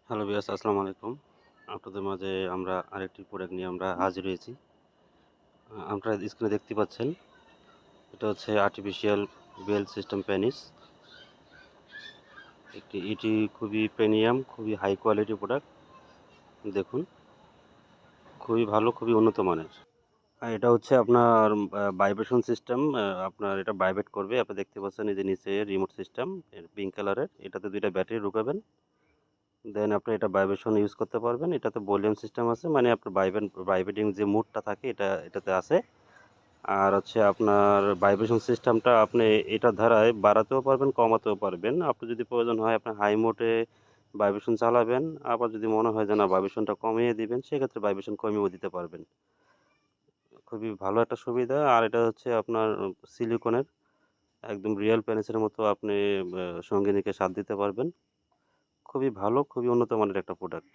Hello viewers, আসসালামু আলাইকুম। আপনাদের মাঝে আমরা আরেকটি প্রোডাক্ট নিয়ে আমরা হাজির হয়েছি। আপনারা স্ক্রিনে দেখতে পাচ্ছেন, এটা হচ্ছে আর্টিফিশিয়াল বেল সিস্টেম পেনিস। এটি খুবই প্রিমিয়াম, খুবই হাই কোয়ালিটি প্রোডাক্ট। দেখুন, খুবই ভালো, খুবই উন্নত মানের। এটা হচ্ছে আপনার ভাইব্রেশন সিস্টেম। আপনার এটা ভাইব্রেট করবে। আপনি দেখতে পাচ্ছেন এই যে নিচে রিমোট সিস্টেম পিঙ্ক কালারের। এটাতে ২ টা ব্যাটারি ঢুকাবেন। দেন আপনি এটা ভাইব্রেশন ইউজ করতে পারবেন। এটাতে ভলিউম সিস্টেম আছে, মানে আপনার ভাইব্রেটিং যে মুডটা থাকে এটাতে আছে। আর হচ্ছে আপনার ভাইব্রেশন সিস্টেমটা আপনি এটার দ্বারাই বাড়াতেও পারবেন, কমাতেও পারবেন। আপনি যদি প্রয়োজন হয় আপনি হাই মোডে ভাইব্রেশন চালাবেন। আবার যদি মনে হয় যে না ভাইব্রেশনটা কমিয়ে দিবেন, সেক্ষেত্রে ভাইব্রেশন কমিয়েও দিতে পারবেন। খুবই ভালো একটা সুবিধা। আর এটা হচ্ছে আপনার সিলিকনের, একদম রিয়েল পেনিসের মতো আপনি সঙ্গিনীকে স্বাদ দিতে পারবেন। খুবই ভালো, খুবই উন্নত মানের একটা প্রোডাক্ট।